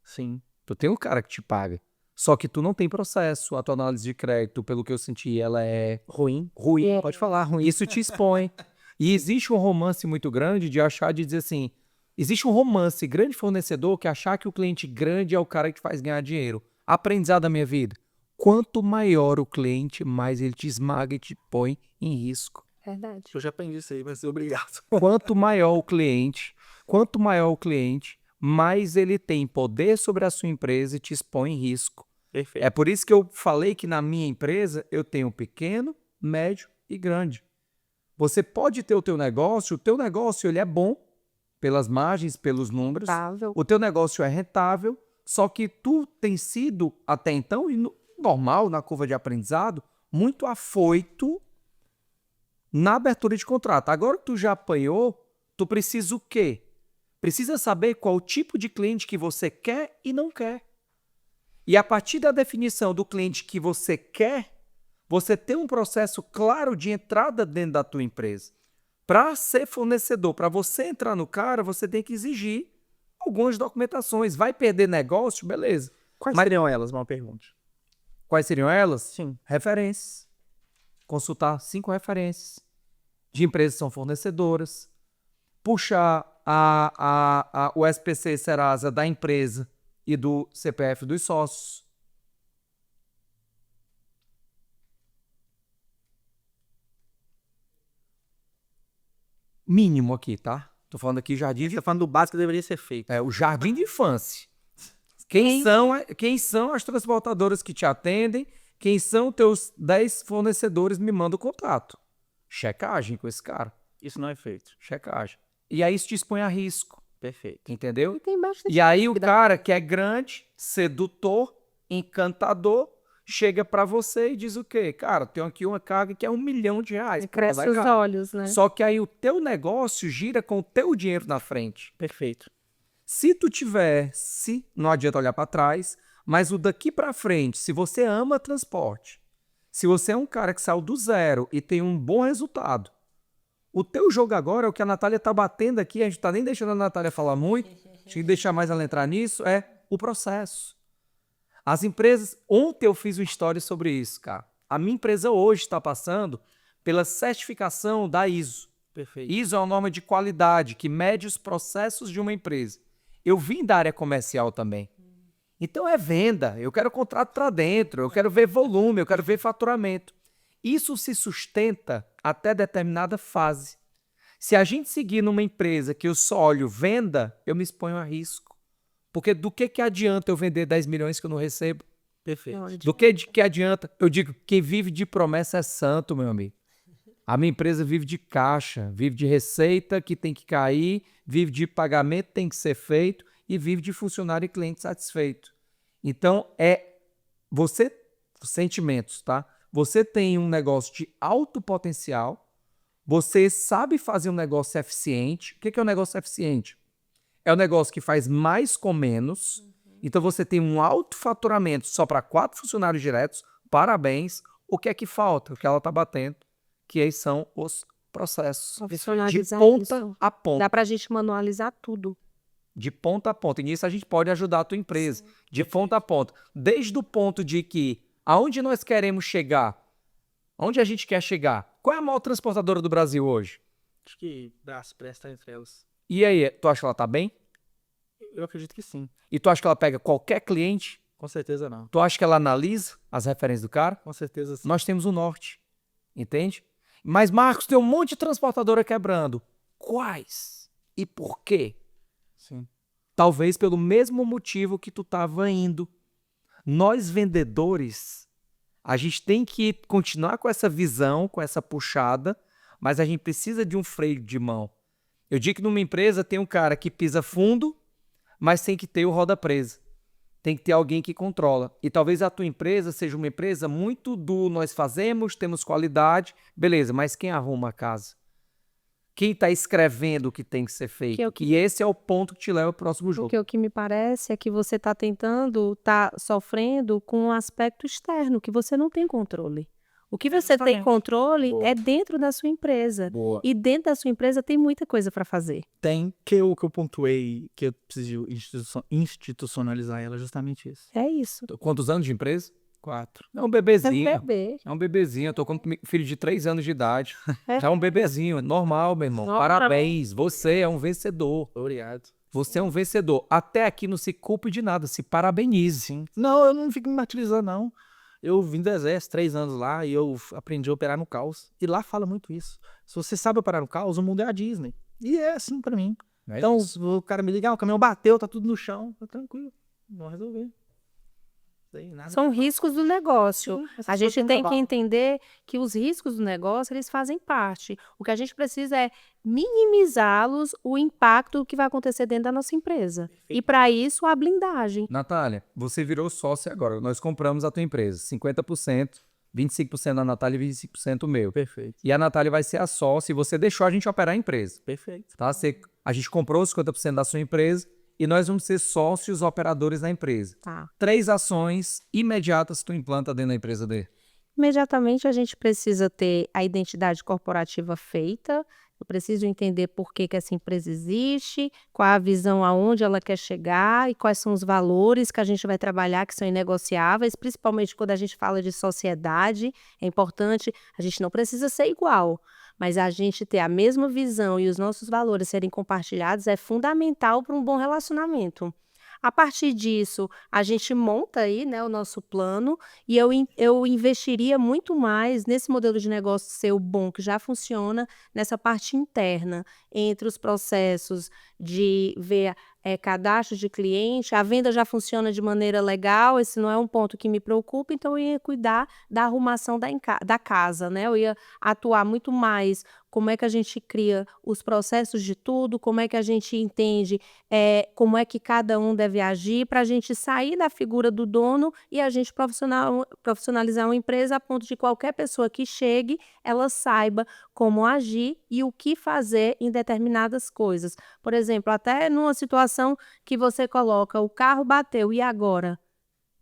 Sim.
Tu tem um cara que te paga. Só que tu não tem processo, a tua análise de crédito, pelo que eu senti, ela é
ruim.
Pode falar, ruim. Isso te expõe. E existe um romance muito grande de achar, de dizer assim, existe um romance grande fornecedor que achar que o cliente grande é o cara que faz ganhar dinheiro. Aprendizado da minha vida. Quanto maior o cliente, mais ele te esmaga e te põe em risco.
Verdade.
Eu já aprendi isso aí, mas obrigado.
Quanto maior o cliente, mais ele tem poder sobre a sua empresa e te expõe em risco.
Perfeito.
É por isso que eu falei que na minha empresa eu tenho pequeno, médio e grande. Você pode ter o teu negócio ele é bom pelas margens, pelos números.
Rentável.
O teu negócio é rentável, só que tu tem sido até então, e normal na curva de aprendizado, muito afoito na abertura de contrato. Agora que tu já apanhou, tu precisa o quê? Precisa saber qual o tipo de cliente que você quer e não quer. E a partir da definição do cliente que você quer, você tem um processo claro de entrada dentro da tua empresa. Para ser fornecedor, para você entrar no cara, você tem que exigir algumas documentações. Vai perder negócio? Beleza.
Quais seriam elas, uma pergunta?
Quais seriam elas?
Sim.
Referências. Consultar 5 referências de empresas que são fornecedoras. Puxar o SPC Serasa da empresa e do CPF dos sócios. Mínimo aqui, tá? Tô falando aqui jardim
Você tá falando do básico que deveria ser feito.
o jardim de infância. Quem são as transportadoras que te atendem? Quem são teus 10 fornecedores? Me manda o contato. Checagem com esse cara.
Isso não é feito.
Checagem. E aí isso te expõe a risco.
Perfeito.
Entendeu?
Tem bastante
E aí o
dúvida.
cara que é grande, sedutor, encantador, chega pra você e diz o quê? Cara, tenho aqui uma carga que é R$1 milhão.
Cresce
Vai
os
cá.
olhos, né?
Só que aí o teu negócio gira com o teu dinheiro na frente.
Perfeito.
Se tu tivesse, não adianta olhar para trás, mas o daqui para frente, se você ama transporte, se você é um cara que saiu do zero e tem um bom resultado, o teu jogo agora é o que a Natália tá batendo aqui, a gente tá nem deixando a Natália falar muito, a gente deixa mais ela entrar nisso, é o processo. As empresas, ontem eu fiz uma história sobre isso, cara. A minha empresa hoje está passando pela certificação da ISO.
Perfeito.
ISO é uma norma de qualidade que mede os processos de uma empresa. Eu vim da área comercial também. Então é venda, eu quero contrato para dentro, eu quero ver volume, eu quero ver faturamento. Isso se sustenta até determinada fase. Se a gente seguir numa empresa que eu só olho venda, eu me exponho a risco. Porque do que adianta eu vender 10 milhões que eu não recebo?
Perfeito.
Do que adianta? Eu digo, quem vive de promessa é santo, meu amigo. A minha empresa vive de caixa, vive de receita que tem que cair, vive de pagamento que tem que ser feito e vive de funcionário e cliente satisfeito. Então, sentimentos, tá? Você tem um negócio de alto potencial, você sabe fazer um negócio eficiente. O que é um negócio eficiente? É um negócio que faz mais com menos. Então, você tem um alto faturamento só para 4 funcionários diretos. Parabéns. O que é que falta? O que ela está batendo? Que aí são os processos. De
Profissionalizar
ponta
isso.
a ponta.
Dá pra gente manualizar tudo.
De ponta a ponta. E nisso a gente pode ajudar a tua empresa. De ponta a ponta. Desde o ponto de que aonde nós queremos chegar, onde a gente quer chegar. Qual é a maior transportadora do Brasil hoje?
Acho que Braspress está entre elas.
E aí, tu acha que ela tá bem?
Eu acredito que sim.
E tu acha que ela pega qualquer cliente?
Com certeza não.
Tu acha que ela analisa as referências do cara?
Com certeza sim.
Nós temos o norte. Entende? Mas, Marcos, tem um monte de transportadora quebrando. Quais? E por quê?
Sim.
Talvez pelo mesmo motivo que tu estava indo. Nós, vendedores, a gente tem que continuar com essa visão, com essa puxada, mas a gente precisa de um freio de mão. Eu digo que numa empresa tem um cara que pisa fundo, mas tem que ter o roda presa. Tem que ter alguém que controla. E talvez a tua empresa seja uma empresa muito do nós fazemos, temos qualidade, beleza, mas quem arruma a casa? Quem está escrevendo o que tem que ser feito? E esse é o ponto que te leva ao próximo jogo.
Porque o que me parece é que você está tá sofrendo com um aspecto externo, que você não tem controle. O que você tem controle é dentro da sua empresa.
Boa.
E dentro da sua empresa tem muita coisa para fazer.
Tem que eu pontuei que eu preciso institucionalizar ela, justamente isso.
É isso.
Quantos anos de empresa?
4.
É um bebezinho.
É bebê.
É um bebezinho. Eu tô com um filho de 3 anos de idade.
É.
Já é um bebezinho. Normal, meu irmão.
Normal.
Parabéns. Você é um vencedor.
Obrigado.
Você é um vencedor. Até aqui não se culpe de nada. Se parabenize.
Sim. Não, eu não fico me martirizando, não. Eu vim do exército, 3 anos lá, e eu aprendi a operar no caos. E lá fala muito isso. Se você sabe operar no caos, o mundo é a Disney. E é assim pra mim.
É
Então,
isso.
o cara me liga, o caminhão bateu, tá tudo no chão. Tá tranquilo, vamos resolver. Sei, nada.
São riscos do negócio.
Sim, essas
A gente
coisas
tem
não
que
vão.
entender que os riscos do negócio, eles fazem parte. O que a gente precisa é minimizá-los, o impacto que vai acontecer dentro da nossa empresa. E para isso, a blindagem.
Natália, você virou sócia agora. Nós compramos a tua empresa. 50% 25% da Natália e 25% meu.
Perfeito.
E a Natália vai ser a sócia e você deixou a gente operar a empresa.
Perfeito.
Tá? A gente comprou os 50% da sua empresa e nós vamos ser sócios operadores da empresa.
Tá.
3 ações imediatas tu implanta dentro da empresa dele.
Imediatamente a gente precisa ter a identidade corporativa feita, eu preciso entender por que essa empresa existe, qual a visão aonde ela quer chegar e quais são os valores que a gente vai trabalhar que são inegociáveis, principalmente quando a gente fala de sociedade. É importante, a gente não precisa ser igual, mas a gente ter a mesma visão e os nossos valores serem compartilhados é fundamental para um bom relacionamento. A partir disso, a gente monta aí, né, o nosso plano e eu investiria muito mais nesse modelo de negócio seu bom, que já funciona, nessa parte interna, entre os processos de ver cadastro de cliente, a venda já funciona de maneira legal, esse não é um ponto que me preocupa, então eu ia cuidar da arrumação da casa, né? Eu ia atuar muito mais como é que a gente cria os processos de tudo, como é que a gente entende como é que cada um deve agir, para a gente sair da figura do dono e a gente profissionalizar uma empresa a ponto de qualquer pessoa que chegue, ela saiba como agir e o que fazer em determinadas coisas. Por exemplo, até numa situação que você coloca, o carro bateu, e agora?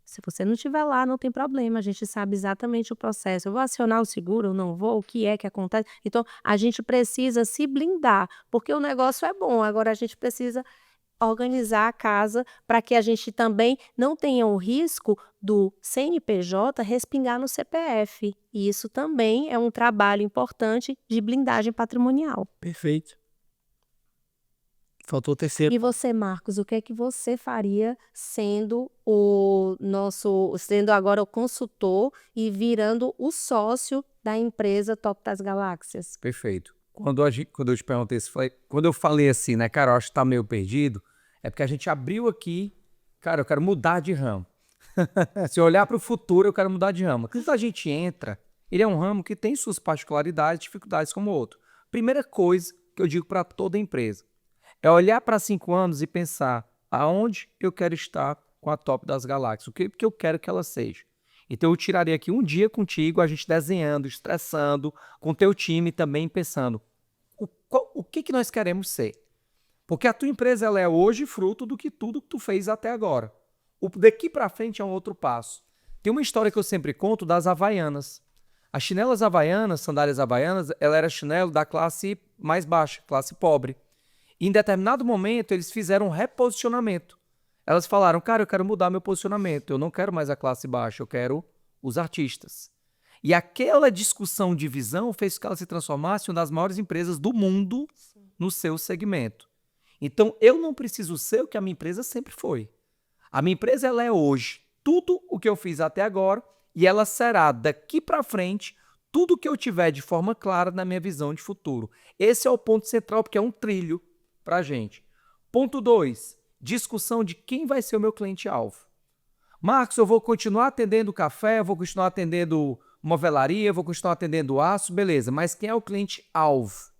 Se você não estiver lá, não tem problema, a gente sabe exatamente o processo. Eu vou acionar o seguro, eu não vou, o que é que acontece? Então, a gente precisa se blindar, porque o negócio é bom, agora a gente precisa organizar a casa para que a gente também não tenha o risco do CNPJ respingar no CPF. E isso também é um trabalho importante de blindagem patrimonial.
Perfeito. Faltou o terceiro.
E você, Marcos, o que é que você faria sendo sendo agora o consultor e virando o sócio da empresa Top das Galáxias?
Perfeito. Quando eu te perguntei isso, quando eu falei assim, né, cara, eu acho que tá meio perdido, é porque a gente abriu aqui, cara, eu quero mudar de ramo. Se eu olhar para o futuro, eu quero mudar de ramo. Quando a gente entra, ele é um ramo que tem suas particularidades, dificuldades como o outro. Primeira coisa que eu digo para toda empresa é olhar para 5 anos e pensar aonde eu quero estar com a Top das Galáxias, o que eu quero que ela seja. Então eu tiraria aqui um dia contigo, a gente desenhando, estressando, com o teu time também pensando o que nós queremos ser. Porque a tua empresa ela é hoje fruto do que tudo que tu fez até agora. Daqui para frente é um outro passo. Tem uma história que eu sempre conto das Havaianas. As chinelas havaianas, sandálias havaianas, ela era chinelo da classe mais baixa, classe pobre. E em determinado momento, eles fizeram um reposicionamento. Elas falaram, cara, eu quero mudar meu posicionamento. Eu não quero mais a classe baixa, eu quero os artistas. E aquela discussão de visão fez com que ela se transformasse em uma das maiores empresas do mundo no seu segmento. Então, eu não preciso ser o que a minha empresa sempre foi. A minha empresa ela é hoje tudo o que eu fiz até agora e ela será daqui para frente tudo o que eu tiver de forma clara na minha visão de futuro. Esse é o ponto central, porque é um trilho para a gente. Ponto 2, discussão de quem vai ser o meu cliente-alvo. Marcos, eu vou continuar atendendo café, eu vou continuar atendendo movelaria, eu vou continuar atendendo aço, beleza, mas quem é o cliente-alvo?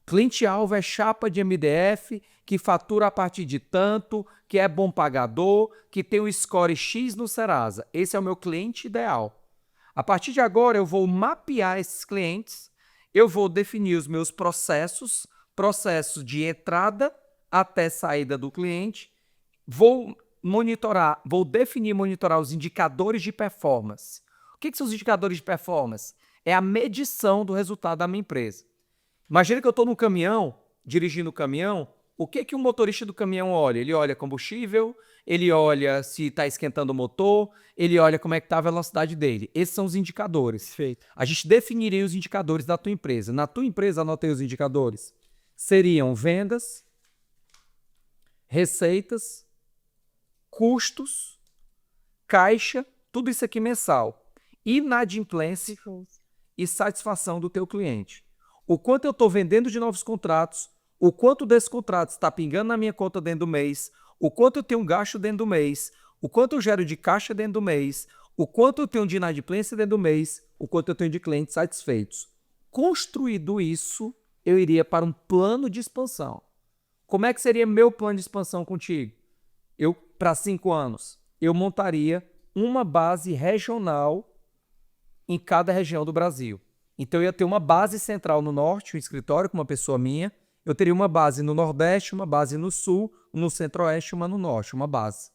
Cliente-alvo é chapa de MDF, que fatura a partir de tanto, que é bom pagador, que tem um score X no Serasa. Esse é o meu cliente ideal. A partir de agora, eu vou mapear esses clientes, eu vou definir os meus processos de entrada até saída do cliente, vou definir e monitorar os indicadores de performance. O que são os indicadores de performance? É a medição do resultado da minha empresa. Imagina que eu estou no caminhão, dirigindo o caminhão, o que o motorista do caminhão olha? Ele olha combustível, ele olha se está esquentando o motor, ele olha como é que está a velocidade dele. Esses são os indicadores.
Perfeito.
A gente definiria os indicadores da tua empresa. Na tua empresa, anotei os indicadores. Seriam vendas, receitas, custos, caixa, tudo isso aqui mensal. Inadimplência e satisfação do teu cliente. O quanto eu estou vendendo de novos contratos, o quanto desses contratos está pingando na minha conta dentro do mês, o quanto eu tenho gasto dentro do mês, o quanto eu gero de caixa dentro do mês, o quanto eu tenho de inadimplência dentro do mês, o quanto eu tenho de clientes satisfeitos. Construído isso, eu iria para um plano de expansão. Como é que seria meu plano de expansão contigo? Para 5 anos, eu montaria uma base regional em cada região do Brasil. Então, eu ia ter uma base central no norte, um escritório com uma pessoa minha. Eu teria uma base no nordeste, uma base no sul, no centro-oeste, uma no norte, uma base.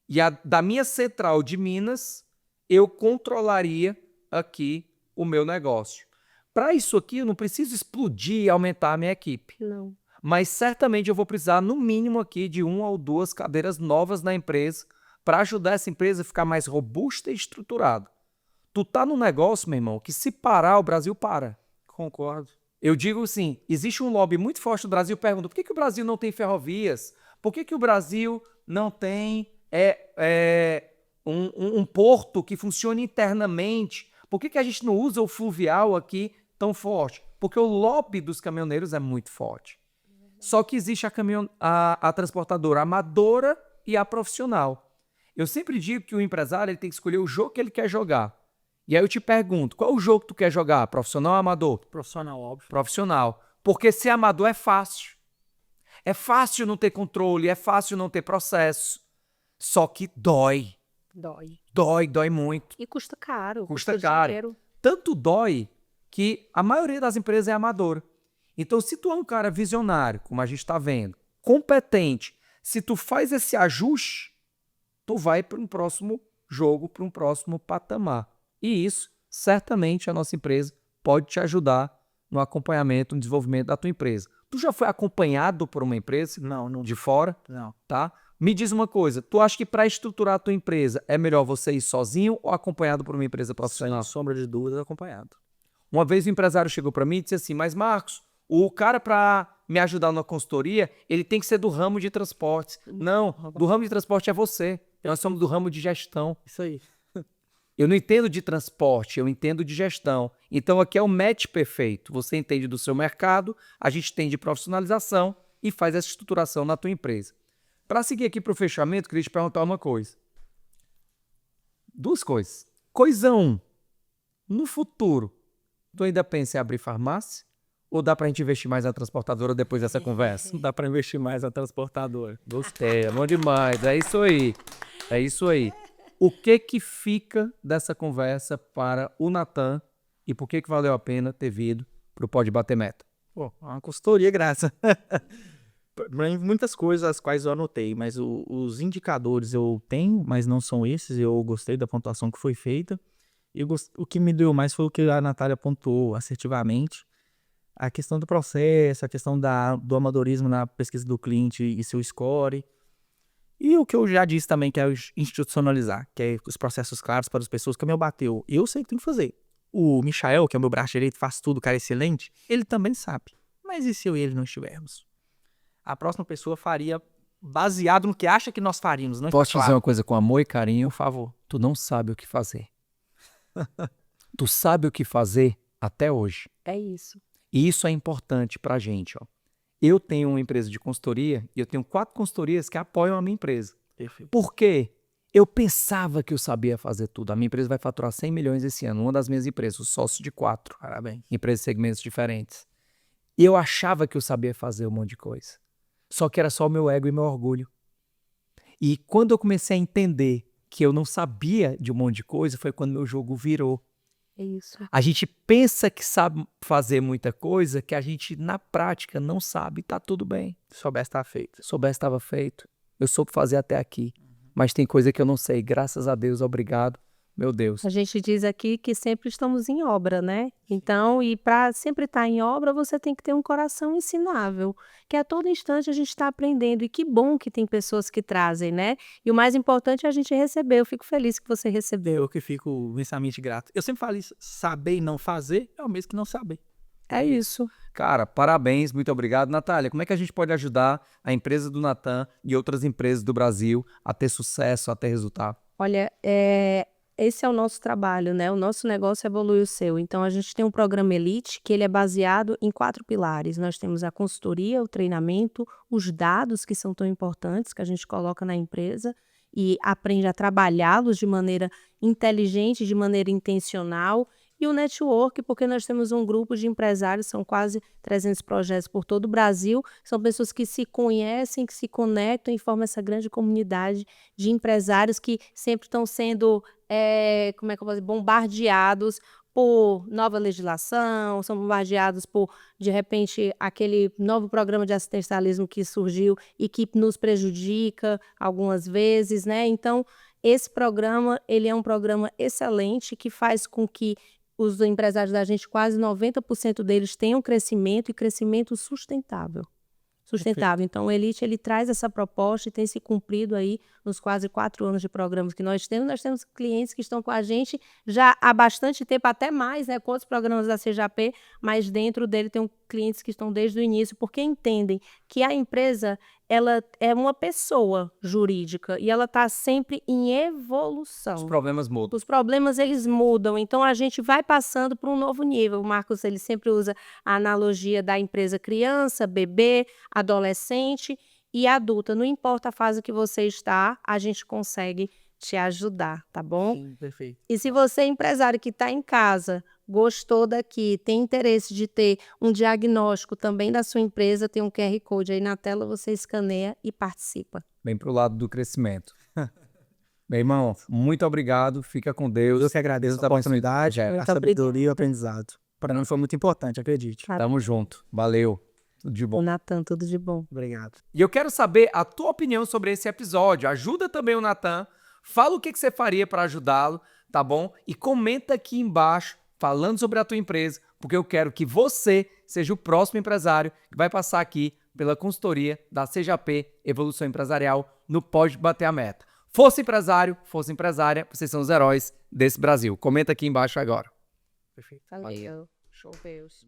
E da minha central de Minas, eu controlaria aqui o meu negócio. Para isso aqui, eu não preciso explodir e aumentar a minha equipe.
Não.
Mas certamente eu vou precisar, no mínimo, aqui de 1 ou 2 cadeiras novas na empresa para ajudar essa empresa a ficar mais robusta e estruturada. Tu tá num negócio, meu irmão, que se parar, o Brasil para.
Concordo.
Eu digo assim, existe um lobby muito forte no Brasil, pergunta, por que o Brasil não tem ferrovias? Por que o Brasil não tem um porto que funcione internamente? Por que a gente não usa o fluvial aqui tão forte? Porque o lobby dos caminhoneiros é muito forte. Só que existe a transportadora amadora e a profissional. Eu sempre digo que o empresário ele tem que escolher o jogo que ele quer jogar. E aí eu te pergunto, qual é o jogo que tu quer jogar? Profissional ou amador?
Profissional, óbvio.
Profissional. Porque ser amador é fácil. É fácil não ter controle, é fácil não ter processo. Só que dói. Dói muito.
E custa caro.
Custa caro.
Dinheiro.
Tanto dói que a maioria das empresas é amadora. Então, se tu é um cara visionário, como a gente está vendo, competente, se tu faz esse ajuste, tu vai para um próximo jogo, para um próximo patamar. E isso, certamente, a nossa empresa pode te ajudar no acompanhamento, no desenvolvimento da tua empresa. Tu já foi acompanhado por uma empresa?
Não.
De fora?
Não.
Tá? Me diz uma coisa, tu acha que para estruturar a tua empresa é melhor você ir sozinho ou acompanhado por uma empresa profissional?
Sem sombra de dúvidas, acompanhado.
Uma vez o empresário chegou para mim e disse assim, mas Marcos, o cara para me ajudar na consultoria, ele tem que ser do ramo de transportes. Não, do ramo de transporte é você. Nós somos do ramo de gestão.
Isso aí.
Eu não entendo de transporte, eu entendo de gestão. Então aqui é o match perfeito. Você entende do seu mercado, a gente tem de profissionalização e faz essa estruturação na tua empresa. Para seguir aqui para o fechamento, queria te perguntar uma coisa. 2 coisas. Coisa 1. No futuro, tu ainda pensa em abrir farmácia? Ou dá para a gente investir mais na transportadora depois dessa conversa?
Não dá para investir mais na transportadora.
Gostei, é bom demais. É isso aí. É isso aí. O que fica dessa conversa para o Natan e por que valeu a pena ter vindo para o Pode Bater Meta?
Pô, uma consultoria, graça. Muitas coisas as quais eu anotei, mas os indicadores eu tenho, mas não são esses. Eu gostei da pontuação que foi feita. E o que me deu mais foi o que a Natália pontuou assertivamente. A questão do processo, a questão do amadorismo na pesquisa do cliente e seu score. E o que eu já disse também, que é institucionalizar, que é os processos claros para as pessoas. Que o meu bateu, eu sei o que tem que fazer. O Michael, que é o meu braço direito, faz tudo, cara excelente, ele também sabe. Mas e se eu e ele não estivermos? A próxima pessoa faria baseado no que acha que nós faríamos. Não
Posso te dizer uma coisa com amor e carinho?
Por favor.
Tu não sabe o que fazer. Tu sabe o que fazer até hoje.
É isso.
E isso é importante pra gente, ó. Eu tenho uma empresa de consultoria e eu tenho 4 consultorias que apoiam a minha empresa.
Perfeito.
Por quê? Eu pensava que eu sabia fazer tudo. A minha empresa vai faturar 100 milhões esse ano. Uma das minhas empresas, o sócio de 4.
Parabéns.
Empresas de segmentos diferentes. E eu achava que eu sabia fazer um monte de coisa. Só que era só o meu ego e meu orgulho. E quando eu comecei a entender que eu não sabia de um monte de coisa, foi quando meu jogo virou.
É isso.
A gente pensa que sabe fazer muita coisa que a gente, na prática, não sabe. Tá tudo bem.
Se soubesse, tá feito.
Se soubesse, estava feito. Eu soube fazer até aqui. Mas tem coisa que eu não sei. Graças a Deus, obrigado. Meu Deus.
A gente diz aqui que sempre estamos em obra, né? Então, e para sempre estar em obra, você tem que ter um coração ensinável, que a todo instante a gente está aprendendo. E que bom que tem pessoas que trazem, né? E o mais importante é a gente receber. Eu fico feliz que você recebeu.
Eu que fico imensamente grato. Eu sempre falo isso, saber e não fazer é o mesmo que não saber.
É isso. Cara, parabéns, muito obrigado. Natália, como é que a gente pode ajudar a empresa do Natan e outras empresas do Brasil a ter sucesso, a ter resultado?
Olha, esse é o nosso trabalho, né? O nosso negócio evolui o seu. Então, a gente tem um programa Elite que ele é baseado em 4 pilares. Nós temos a consultoria, o treinamento, os dados que são tão importantes que a gente coloca na empresa e aprende a trabalhá-los de maneira inteligente, de maneira intencional. E o network, porque nós temos um grupo de empresários, são quase 300 projetos por todo o Brasil, são pessoas que se conhecem, que se conectam e formam essa grande comunidade de empresários que sempre estão sendo como é que eu vou dizer, bombardeados por nova legislação, são bombardeados por, de repente, aquele novo programa de assistencialismo que surgiu e que nos prejudica algumas vezes, né? Então, esse programa, ele é um programa excelente que faz com que os empresários da gente, quase 90% deles, tenham crescimento e crescimento sustentável. Então, o Elite, ele traz essa proposta e tem se cumprido aí nos quase 4 anos de programas que nós temos. Nós temos clientes que estão com a gente já há bastante tempo, até mais, né, com outros programas da CJP, mas dentro dele tem clientes que estão desde o início, porque entendem que a empresa, ela é uma pessoa jurídica e ela está sempre em evolução.
Os problemas mudam.
Os problemas, eles mudam, então a gente vai passando para um novo nível. O Marcos, ele sempre usa a analogia da empresa criança, bebê, adolescente e adulta. Não importa a fase que você está, a gente consegue te ajudar, tá bom?
Sim, perfeito.
E se você é empresário que está em casa, gostou daqui, tem interesse de ter um diagnóstico também da sua empresa, tem um QR Code aí na tela, você escaneia e participa.
Bem pro lado do crescimento. Meu irmão, muito obrigado. Fica com Deus.
Eu que agradeço a oportunidade, a sabedoria e o aprendizado. Para mim foi muito importante, acredite.
Tamo junto. Valeu. Tudo de bom.
O Natan, tudo de bom.
Obrigado.
E eu quero saber a tua opinião sobre esse episódio. Ajuda também o Natan. Fala o que você faria para ajudá-lo, tá bom? E comenta aqui embaixo falando sobre a tua empresa, porque eu quero que você seja o próximo empresário que vai passar aqui pela consultoria da CJP Evolução Empresarial no Pode Bater a Meta. Fosse empresário, fosse empresária, vocês são os heróis desse Brasil. Comenta aqui embaixo agora.
Perfeito.
Valeu. Show, Deus.